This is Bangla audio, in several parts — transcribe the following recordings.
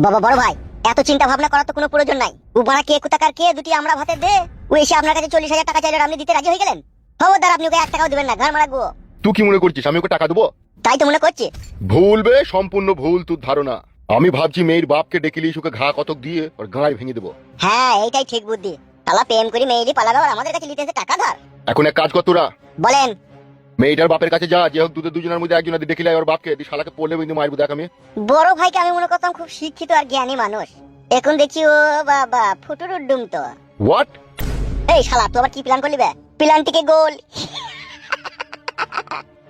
বাবা বড় ভাই, এত চিন্তা ভাবনা করার তো কোনো প্রয়োজন নাই। ও বাড়া কে কোথাকার কে দুটি আমরা ভাতে দে, ও এসে আপনার কাছে 40,000 টাকা চাইলে আপনি দিতে রাজি হয়ে গেলেন। খবরদার, আপনি ওকে 1 টাকাও দিবেন না, ঘর মারাবো। তুই কি মনে করছিস আমি ওকে টাকা দেবো? তাই তো মনে করছি। ভুল বে, সম্পূর্ণ ভুল তোর ধারণা। আমি ভাবছি মেয়ের বাপকে ডেকে লিয়ে ওকে ঘা কতক দিয়ে ওর গাঁড় ভেঙে দেবো। হ্যাঁ, এইটাই ঠিক বুদ্ধি। তালা প্রেম করি মেয়েরই পালাবে আর আমাদের কাছে লিতেছে টাকা ধার। এখন এক কাজ কর তোরা, বলেন। মেয়েটার বাপের কাছে যা, যে হোক দুজনের মধ্যে একজন ডেকে লাই ওর বাপকে, তুই শালাকে পড়লে কিন্তু মারবো। দেখ আমি বড় ভাইকে আমি মনে করতাম খুব শিক্ষিত আর জ্ঞানী মানুষ, এখন দেখি ও বাবা ফুটুর উড্ডুম তো। হোয়াট? এই শালা তুই আবার কি প্ল্যান করলি বে? প্ল্যানটিকে গোল।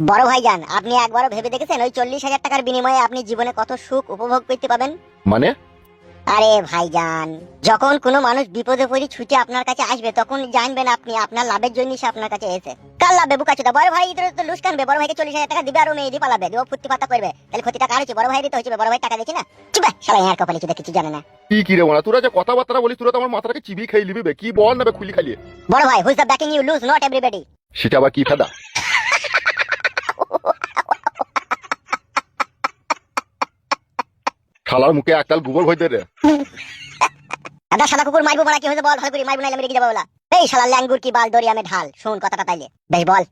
বড় ভাই যান, আপনি একবারও ভেবে দেখেছেন ওই 40,000 টাকার বিনিময়ে আপনি জীবনে কত সুখ উপভোগ করতে পাবেন? মানে? আরে ভাইজান, যখন কোনো মানুষ বিপদে পড়ে ছুটে আপনার কাছে আসবে তখন জানবেন আপনি আপনার লাভের জন্য সে আপনার কাছে এসে। কার লাভে বুকাচোদা? বড় ভাই ইতরে তো লুস কানবে, বড় ভাইকে 40,000 টাকা দিবে আর ও মেয়েদি পালাবে, ও ফুর্তি ফাত্তা করবে, তাহলে ক্ষতিটা কার হচ্ছে? বড় ভাইরই তো হচ্ছে। বড় ভাই টাকা দেখি না, চুপে শালা ইয়ার কপালে চুদা কিছু জানে না। কি রে ওনা, তোরা যে কথাবার্তা বলিস তোরা তো আমার মাথাটাকে চিবি খেয়ে লিবি বে। কি বল না বে, খুলি খালিয়ে। বড় ভাই, who's the backing you lose, not everybody. সেটা আবার কি ফায়দা? শালার মুখে একতাল গোবর ভয় দে রে। আদা শালা কুকুর মারবো মারা কি হয়েছে বল, ভালো করে মারবো নাইলে মেরে যাবো বলা। এই শালা ল্যাঙ্গুর কি বাল দরিয়ামে ঢাল, শুন কথাটা তাইলে বেশ বল।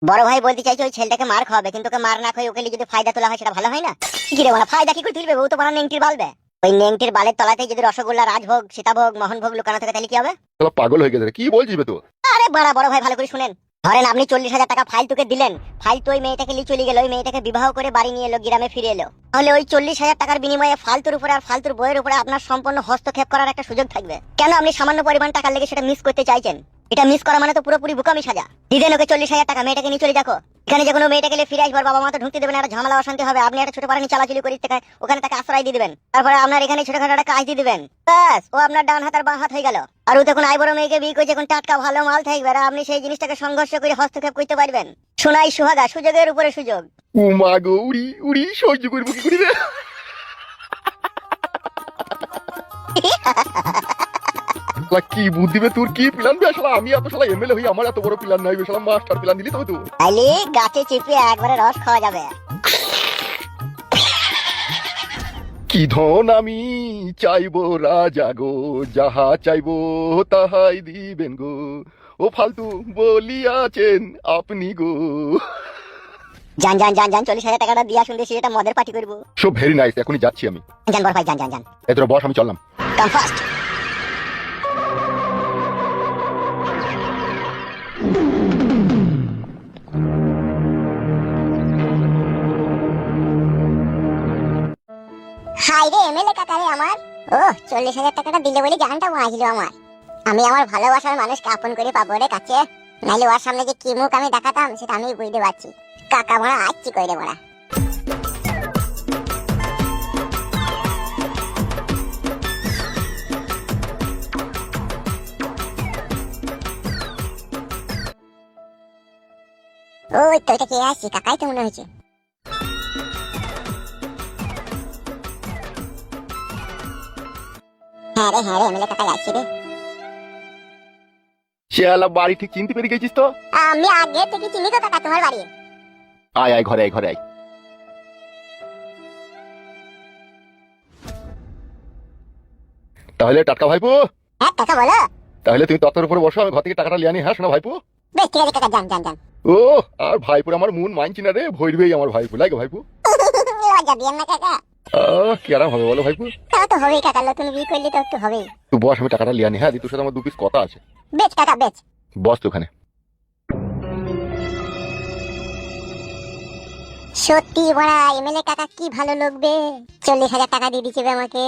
বড় ভাই বলতে চাইছে ওই ছেলেটাকে মার খাওয়াবে, কিন্তু ওকে মার না খাই ওকে যদি ফায়দা তোলা হয় সেটা ভালো হয় না? কি রে বলা, ফায়দা কি করে তুলবে? ও তো বানা নেংটির বালবে। ওই নেংটির বালের তলাতেই যদি রসগোল্লা, রাজভোগ, সীতাভোগ, মোহনভোগ লুকানো থাকে তাহলে কি হবে? শালা পাগল হয়ে গেছে রে, কি বলছিস বে তুই? আরে বাড়া বড় ভাই ভালো করে শুনেন। ধরেন আপনি 40,000 টাকা ফাইল তোকে দিলেন, ফাইল তো ওই মেয়েটাকে নিয়ে চলে গেল, ওই মেয়েটাকে বিবাহ করে বাড়ি নিয়ে এলো, গ্রামে ফিরে এলো, তাহলে ওই 40,000 টাকার বিনিময়ে ফালতুর উপরে আর ফালতুর বইয়ের উপরে আপনার সম্পূর্ণ হস্তক্ষেপ করার একটা সুযোগ থাকবে। কেন আপনি সামান্য পরিমাণ টাকা লেগে সেটা মিস করতে চাইছেন? এটা মিস করা মানে তো পুরোপুরি বোকামি সাজা। দিদেন ওকে 40,000 টাকা, মেয়েটাকে নিয়ে চলে দেখো। এখানে যে কোনো মেয়েটাকে নিয়ে ফিরে আসবার বাবা মা তো ঢুকতে দেবেন, একটা ঝামেলা অশান্তি হবে। আপনি একটা ছোট পাড়ানি চালাচুলি করে থেকে ওখানে তাকে আশ্রয় দিয়ে দিবেন, তারপরে আপনার এখানে ছোটখাটো একটা কাজ দিয়ে দিবেন, ব্যাস ও আপনার ডান হাত আর বাঁ হাত হয়ে গেল। আর ও তখন আই বড় মেয়েকে বিয়ে করে যখন টাটকা ভালো মাল থাকবে আর আপনি সেই জিনিসটাকে সংঘর্ষ করে হস্তক্ষেপ করতে পারবেন। শোনাই সুহাগা, সুযোগের উপরে সুযোগ। ও মা গো, উড়ি উড়ি সহ্য করবো কি করি রে? শালা কি বুদ্ধি বে তোর, কি প্ল্যান বে? শালা আমি এত শালা এমএলএ হই, আমার এত বড় প্ল্যান নাই বে। শালা মাস্টার প্ল্যান দিলি তবে তুই। আইলি গাছে চেপে একবারে রস খাওয়া যাবে। কি ধন আমি চাইবো রাজা গো, যাহা চাইবো তাহাই দিবেন গো, ও ফালতু বলিয়াছেন আপনি গো। যান যান যান যান, 40,000 টাকাটা দিয়া শুনতে সেটা মদের পার্টি করবো। সো ভেরি নাইস, এখনই যাচ্ছি আমি। যান বড় ভাই, যান যান যান। এই তোরা বস, আমি চললাম। কাম ফাস্ট। হাই রে এমএলএ কাকা রে আমার। ও 40,000 টাকাটা দিলে বলে জানটা বাঁচলো আমার। আমি আমার ভালোবাসার মানুষকে আপন করে পাবো রে কাছে, নাইলে ওর সামনে যে কি মুখ আমি দেখাতাম সেটা আমি বুঝতে পারছি। কাকা ভরা আসছি কইরে ভরা। ওই তো এটা কে আসছে? কাকাই তো মনে হচ্ছে। হ্যাঁ রে এমএলএ কাকাই আসছে রে। শালা বাড়ি ঠিক চিনতে পেরে গেছিস তো? আমি আগে থেকে চিনি তো কাকা তোমার বাড়ি। আয় আয়, ঘরে আয়, ঘরে আয়। তাহলে টাটকা ভাইপো, হ্যাঁ কাকা বলো। তাহলে তুমি তত্ত্বের উপরে বসো, আমি ঘর থেকে টাকাটা লিয়ে আনি। হ্যাঁ শোনা ভাইপো। বেশ ঠিক আছে কাকা, যান যান যান। ও আর ভাইপুর আমার মন মানছি না রে, ভৈরবেই আমার ভাইপু লাগে ভাইপু। লজ্জা দিয়েন না কাকা। কি আরাম হবে বলো ভাইপু? তা তো হবেই কাকা, নতুন বিয়ে করলে তো একটু হবেই। তুই বস, আমি টাকাটা লিয়ে আনি। হ্যাঁ তোর সাথে আমার 2 পিস কথা আছে। বেচ কাকা বেচ। বস তুই ওখানে। সত্যি বড়া এমএলএ কাকা কি ভালো লোক বে, 40,000 টাকা দিয়ে দিচ্ছে বে আমাকে।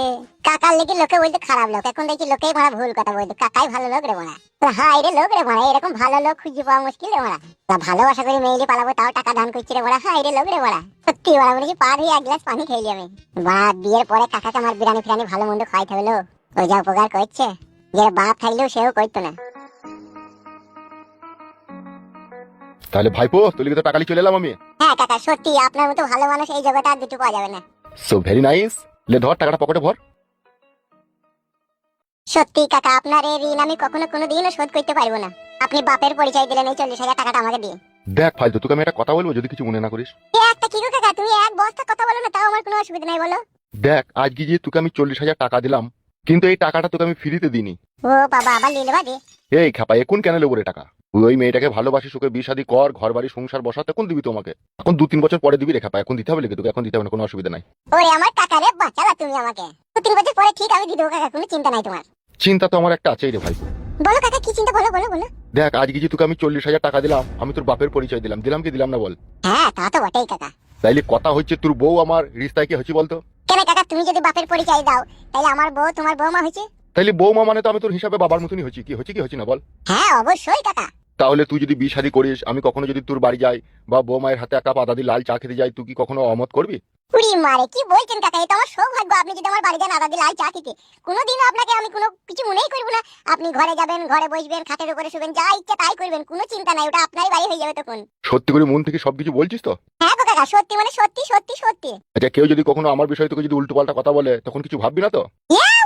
কাকার লেগে লোকে বলতে খারাপ লোক, এখন দেখি লোকেই বড়া ভুল কথা বলতে। কাকাই ভালো লোক রে বড়া। হাই রে লোক রে বড়া, এরকম ভালো লোক খুঁজে পাওয়া মুশকিল রে বড়া। ভালোবাসা করে মেয়েলি পালাবো তাও টাকা দান করছি রে বড়া। হাই রে লোক রে বড়া, সত্যি বড়া মনে হচ্ছে পা ধুয়ে 1 গ্লাস পানি খেয়ে আমি। বড়া বিয়ের পরে কাকাকে আমার বিরিয়ানি ফিরানি ভালো মন্দ খাইতে হলো, ওই যা উপকার করছে, যে বাপ থাকলেও সেও করতো না। তাহলে ভাইপো তুই লিখে তো টাকা নিয়ে চলে এলাম আমি। হ্যাঁ কাকা সত্যি আপনার মতো ভালো মানুষ এই জগতে আর দুটো পাওয়া যাবে না। সো ভেরি নাইস, লে ধর টাকাটা পকেটে ভর। সত্যি কাকা আপনার এই ঋণ আমি কখনো কোনোদিনও শোধ করতে পারবো না। আপনি বাপের পরিচয় দিলেন এই 40,000 টাকাটা আমাকে দিয়ে। দেখ ফালতু, তোকে আমি একটা কথা বলবো, যদি কিছু মনে না করিস। একটা কি গো কাকা, তুমি এক বস্তা কথা বলো না, তাও আমার কোনো অসুবিধা নাই বলো। দেখ আজকে যে তোকে আমি 40,000 টাকা দিলাম, কিন্তু এই টাকাটা তোকে আমি ফ্রিতে দিইনি। ও বাবা আবার নিলে বাজে। এই খাপা এখন কেন লেবো রে টাকা? তুই ওই মেয়েটাকে ভালোবাসিস, ওকে বিয়ে শাদী কর, ঘর বাড়ি সংসার বসা, তখন দিবি তোমাকে। এখন 2-3 বছর পরে দিবি রে খাপা, এখন দিতে হবে নাকি তোকে? এখন দিতে হবে না, কোনো অসুবিধা নাই। ওরে আমার কাকা রে, বাঁচালা তুমি আমাকে। 2-3 বছর পরে ঠিক আমি দিয়ে দেবো কাকা, কোনো চিন্তা নাই তোমার। চিন্তা তো আমার একটা আছেই রে ভাই। বলো কাকা কি চিন্তা, বলো বলো বলো। দেখ আজকে যে তোকে আমি 40,000 টাকা দিলাম, আমি তোর বাপের পরিচয় দিলাম, দিলাম কি দিলাম না বল? হ্যাঁ তা তো বটেই কাকা। তাইলে কথা হচ্ছে তোর বউ আমার রিস্তায় কি হচ্ছে বলতো? কেন কাকা, তুমি যদি বাপের পরিচয় দাও তাহলে আমার বউ তোমার বৌমা হয়েছে? তাইলে বৌমা মানে তো আমি তোর হিসাবে বাবার মতনই হচ্ছি, কি হচ্ছে কি হচ্ছে না বল? হ্যাঁ অবশ্যই কাকা। তাহলে তুই যদি বিয়ে শাদী করিস, আমি কখনো যদি তোর বাড়ি যাই বা বৌমায়ের হাতে 1 কাপ আদা দিয়ে লাল চা খেতে যাই, তুই কি কখনো অমত করবি? উড়ি মারে কি বলছেন কাকা, এটা আমার সৌভাগ্য। আপনি যদি আমার বাড়ি যান আদা দিয়ে লাল চা খেতে, কোনোদিনও আপনাকে আমি কোনো কিছু মনেই করবো না। আপনি ঘরে যাবেন, ঘরে বসবেন, খাটের উপরে শুবেন, যা ইচ্ছা তাই করবেন, কোনো চিন্তা নাই, ওটা আপনারই বাড়ি হয়ে যাবে তখন। সত্যি করে মন থেকে সবকিছু বলছিস তো? হ্যাঁ গো কাকা, সত্যি মানে সত্যি সত্যি সত্যি। আচ্ছা কেউ যদি কখনো আমার বিষয়ে তোকে যদি উল্টো পাল্টা কথা বলে, তখন কিছু ভাববি না তো?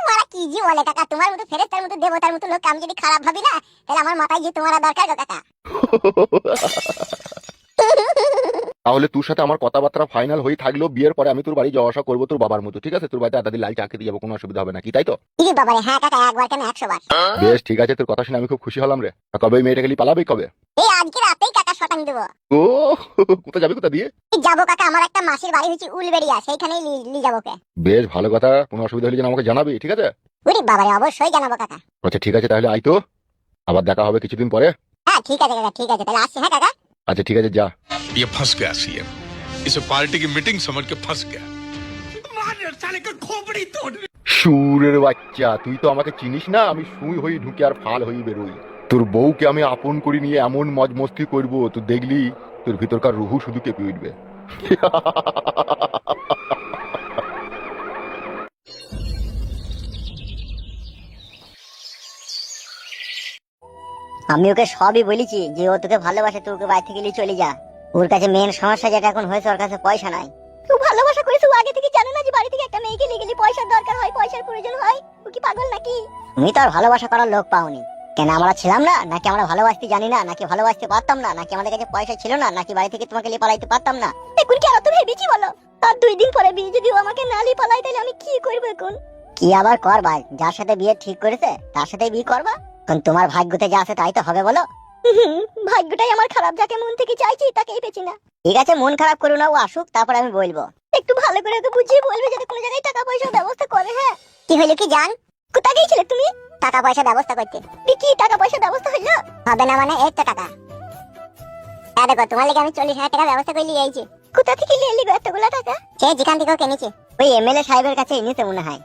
মারা কি জি বলে কাকা, তোমার মতো ফেরেশতার মতো দেবতার মতো লোক আমি যদি খারাপ ভাবি না, তাহলে আমার মাথায় যে তোমার দরকার গো কাকা। তাহলে তোর সাথে আমার কথাবার্তা ফাইনাল হয়ে থাকলো, বিয়ের পরে আমি তোর বাড়ি যাওয়া আসা করবো তোর বাবার মতো, ঠিক আছে? তোর বাড়িতে আদা দিয়ে লাল চা খেতে যাবো, কোনো অসুবিধা হবে না, কি তাই তো? ইরে বাবারে, হ্যাঁ কাকা, একবার কেন 100 বার। বেশ ঠিক আছে, তোর কথা শুনে আমি খুব খুশি হলাম রে। কবে ওই মেয়েটাকে নিয়ে পালাবে কবে? এই আজকে রাতেই কাকা শটাং দেবো। ও কোথায় যাবি, কোথা দিয়ে? যাবো কাকা, আমার একটা মাসির বাড়ি হচ্ছে উলবেড়িয়া, সেইখানেই নিয়ে যাবো কে। বেশ ভালো কথা, কোনো অসুবিধা হলে যেন আমাকে জানাবি, ঠিক আছে? উরি বাবারে, অবশ্যই জানাবো কাকা। আচ্ছা ঠিক আছে, তাহলে আই তো, আবার দেখা হবে কিছুদিন পরে। হ্যাঁ ঠিক আছে কাকা, ঠিক আছে, তাহলে আসছি। হ্যাঁ কাকা। আচ্ছা ঠিক আছে, যা। ये फंस गया सीएम, इसे पार्टी की मीटिंग समझ के फंस गया। সুরের বাচ্চা, তুই তো আমাকে চিনিস না, আমি সুই হই ঢুকে আর ফাল হই বেরোই। তোর বউকে আমি আপন করে নিয়ে এমন মজ মস্তি করবো, তুই দেখলি তোর ভিতরকার রুহু শুধু কেঁপে উঠবে। আমি ওকে সবই বলেছি যে ও তোকে ভালোবাসে, তুই ওকে বাড়ি থেকে নিয়ে চলে যা। ওর কাছে মেন সমস্যা যেটা এখন হয়েছে, ওর কাছে পয়সা নাই। তুই ভালোবাসা করিস, ও আগে থেকে জানো না যে বাড়ি থেকে একটা মেয়েকে নিয়ে গেলে পয়সার দরকার হয়, পয়সার প্রয়োজন হয়? ও কি পাগল নাকি? তুমি তো আর ভালোবাসা করার লোক পাওনি। কেন আমরা ছিলাম না নাকি? আমরা ভালোবাসতে জানি না নাকি? ভালোবাসতে পারতাম না নাকি? আমাদের কাছে পয়সা ছিল না নাকি? বাড়ি থেকে তোমাকে নিয়ে পালাইতে পারতাম না? এখন কি আর তো ভেবেছি বলো? আর 2 দিন পরে বিয়ে যদি ও আমাকে না নিয়ে পালাই, তাহলে আমি কি করবো এখন? কি আবার কর ভাই, যার সাথে বিয়ে ঠিক করেছে তার সাথে বিয়ে করবা। কারণ তোমার ভাগ্যতে যা আছে তাই তো হবে বলো। ভাগ্যটাই আমার খারাপ, যাকে মন থেকে চাইছি তাকেই পেছি না। ঠিক আছে, মন খারাপ করো না, ও আসুক তারপর আমি বলবো। একটু ভালো করে ওকে বুঝিয়ে বলবে যাতে কোনো জায়গায় টাকা পয়সার ব্যবস্থা করে। হ্যাঁ কি হলো কি জান, কোথায় গিয়েছিলে তুমি? টাকা পয়সা ব্যবস্থা করতে। কি টাকা পয়সা ব্যবস্থা হইলো? হবে না মানে? এই তো টাকা। হ্যাঁ দেখো, তোমার লেগে আমি 40,000 টাকা ব্যবস্থা করে নিয়ে আইছি। কোথা থেকে নিয়ে এলি এতগুলো টাকা? সে যেখান থেকে কিনেছি। ওই এমএলএ সাহেবের কাছে এনেছে মনে হয়।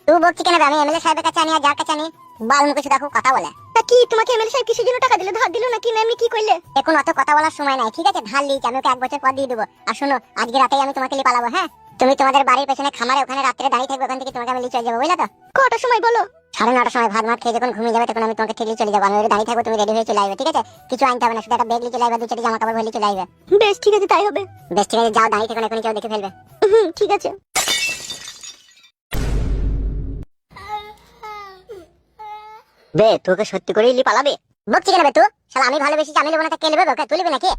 তুই বলছি কেন? আমি এমএলএ সাহেবের কাছে আনি আর যার কাছে আনি বাল মুখে দেখো কথা বলে। তা কি তোমাকে এমএলএ সাহেব কিসের জন্য টাকা দিল? ধার দিল নাকি এমনি কি কইলে? এখন অত কথা বলার সময় নাই, ঠিক আছে? ধার লিয়েছি আমি, ওকে 1 বছর পর দিয়ে দেবো। আর শোনো, আজকে রাতেই আমি তোমাকে নিয়ে পালাবো। হ্যাঁ তুমি তোমাদের বাড়ির পেছনে খামারে ওখানে রাত্রে দাঁড়িয়ে থাকবে, ওখান থেকে তোমাকে আমি নিয়ে চলে যাবো, বুঝলা তো? কটার সময় বলো? 9:30টার সময় ভাত মাত খেয়ে যখন ঘুমিয়ে যাবে তখন আমি তোমাকে ঠিক নিয়ে চলে যাবো। আমি ওই দাঁড়িয়ে থাকবো, তুমি রেডি হয়ে চলে আসবে, ঠিক আছে? কিছু আনতে হবে না, শুধু একটা ব্যাগ নিয়ে চলে আসবে, 2-4 জামা কাপড় ভরে চলে আসবে। বেশ ঠিক আছে, তাই হবে। বেশ ঠিক আছে, যাও, দাঁড়িয়ে থাকো না, এখনই কেউ দেখে ফেলবে। ঠিক আছে। বে তোকে সত্যি করে ইলি পালাবে? বকছি কেন বে তুই? শালা আমি ভালোবেসেছি, আমি নেবো না তা কে নেবে? ওকে তুই নেবে নাকি?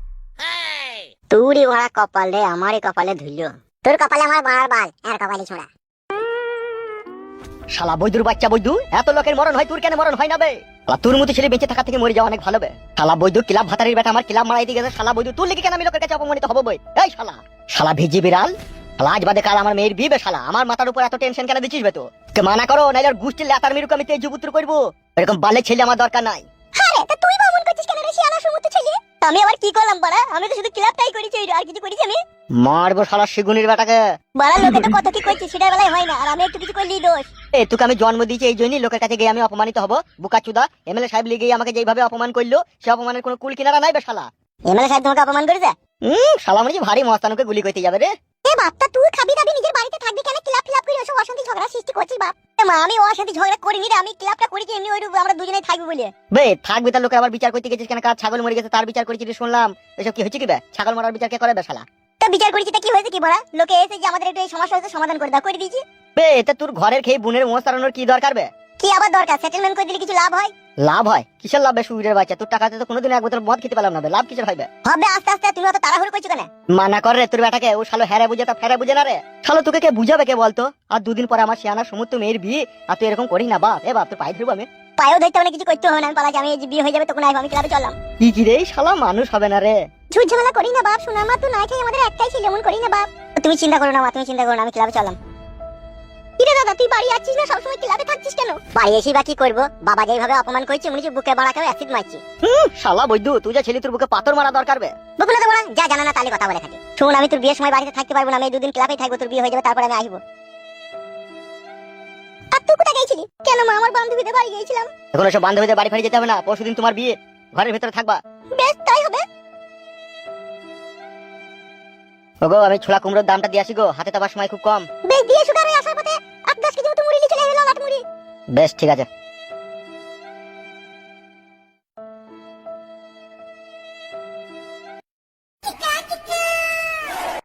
তোরই ওরা কপাল রে, আমারই কপালে ধুলো। তোর কপালে আমার বাড়ার বাল, আর কপালে ছোড়া। শালা বৈদুর বাচ্চা বৈদু, এত লোকের মরণ হয়, তোর কেন মরণ হয় না বে? শালা তোর মতো ছেলে বেঁচে থাকা থেকে মরে যাওয়া অনেক ভালো বে। শালা বৈদু ক্লাব ভাতারির বেটা আমার ক্লাব মারাই দিয়ে গেছে। শালা বৈদু তোর লেগে কেন আমি লোকের কাছে অপমানিত হবো বই? এই শালা, শালা ভিজি বিড়াল, শালা আজ বাদে কাল আমার মেয়ের বিয়ে বে। শালা আমার মাথার উপর এত টেনশন কেন দিচ্ছিস বে? তো কে মানা করো, নাইলে গুষ্টির লেতার মিরুকে আমি তেজপুত্র করবো। এরকম বালে ছেলে আমার দরকার নাই। আরে তা তুই বামন করছিস কেন রে শিয়ানা সমুদ্র ছেলে? আমি আবার কি করলাম বড়া? আমি তো শুধু ক্লাবটাই করেছি, আর কিছু করেছি আমি? মারবো শালা শিগুনির বেটাকে। বড়া লোকে তো কত কি করছি, সেটার বেলায় হয় না, আর আমি একটু কিছু করলেই দোষ। এ তোকে আমি জন্ম দিয়েছি এই জন্যই লোকের কাছে গিয়ে আমি অপমানিত হবো? বুকাচুদা, এমএলএ সাহেব লিগে আমাকে যেভাবে অপমান করলো, সে অপমানের কোনো কুল কিনারা নাই বে শালা। এমএলএ সাহেব তোমাকে অপমান করেছে? শালা মনে ভারী মস্তানুকে গুলি করতে যাবে রে। এ বাপটা, তুই খাবি দাবি নিজের বাড়িতে থাকবি কেন? ক্লাব ফিলাপ করে ওসব অশান্তি ঝগড়া সৃষ্টি করছিস বাপ? এ মা, আমি অশান্তি ঝগড়া করিনি রে, আমি ক্লাবটা করেছি এমনি, ওই আমরা দুজনেই থাকবো বলে। বে থাকবি তার লোকে আবার বিচার করতে গেছিস কেন? কার ছাগল মরে গেছে তার বিচার করেছিস শুনলাম, এসব কি হচ্ছে কি বে? ছাগল মরার বিচার কে করে বে শালা? তো বিচার করেছি তা কি হয়েছে কি বড়া? লোকে এসে যে আমাদের একটু এই সমস্যা হয়েছে সমাধান করে দাও, করে দিয়েছি। বে এতে তোর ঘরের খেয়ে বোনের মোষ তাড়ানোর কি দরকার বে? কি আবার দরকার? সেটেলমেন্ট করে দিলে কিছু লাভ হয়? লাভ হয়? কিসের লাভ বে সুরের বাচ্চা? তোর টাকাতে তো কোনোদিন এক বোতল মদ খেতে পারলাম না বে, লাভ কিসের হবে? হবে আস্তে আস্তে, তুমি অত তাড়াহুড়ো করছো কেন? মানা কর রে তোর বেটাকে, ও শালো হ্যারে বুঝে তা ফেরে বুঝে না রে। শালো তোকে কে বুঝাবে কে বলতো? আর দুদিন পরে আমার শিয়ানা সমুদ্র মেয়ের বিয়ে, আর তুই এরকম করিস না বাপ। এ বাপ, তোর পায়ে ধরবো আমি। পায়েও ধরতে হবে না, কিছু করতে হবে না, আমি পালাচ্ছি। আমি এই যে বিয়ে হয়ে যাবে তখন আসবো, আমি ক্লাবে চললাম। কি রে শালা, মানুষ হবে না রে। ঝুট ঝামেলা করি না বাপ, শোনা মা তো নাই খাই আমাদের একটাই ছিল, এমন করি না বাপ। তুমি চিন্তা করো না মা, তুমি চিন্তা করো না, আমি ক্লাবে চললাম। কিরে দাদা, তুই বাড়ি আছিস না, সবসময় ক্লাবে থাকছিস কেন? বাড়ি এসেই বা কি করবো? বাবা যেইভাবে অপমান করেছে, মনে হচ্ছে বুকে বাড়া খাবে অ্যাসিড মারছি। শালা বৈদ্যু, তুই যা ছেলে, তোর বুকে পাথর মারা দরকার বে। বকুলে দেবো না, যা জানা না তাহলে কথা বলে থাকে। শোন, আমি তোর বিয়ের সময় বাড়িতে থাকতে পারবো না, আমি এই দুদিন ক্লাবেই থাকবো, তোর বিয়ে হয়ে যাবে তারপরে আমি আসবো। আর তুই কোথায় গেছিলি? কেন মা, আমার বান্ধবীদের বাড়ি গিয়েছিলাম। এখন এসব বান্ধবীদের বাড়ি ফাড়ি যেতে হবে না, পরশুদিন তোমার বিয়ে, ঘরের ভিতরে থাকবা। বেশ, তাই হবে। ওগো, আমি ছোলা কুমড়োর দামটা দিয়ে আসি গো, হাতে তাবার সময় খুব কম। বেশ, দিয়ে সুগারে আসার পথে 8-10 কেজি মতো মুড়ি নিয়ে চলে এলো, লাট মুড়ি। বেশ ঠিক আছে।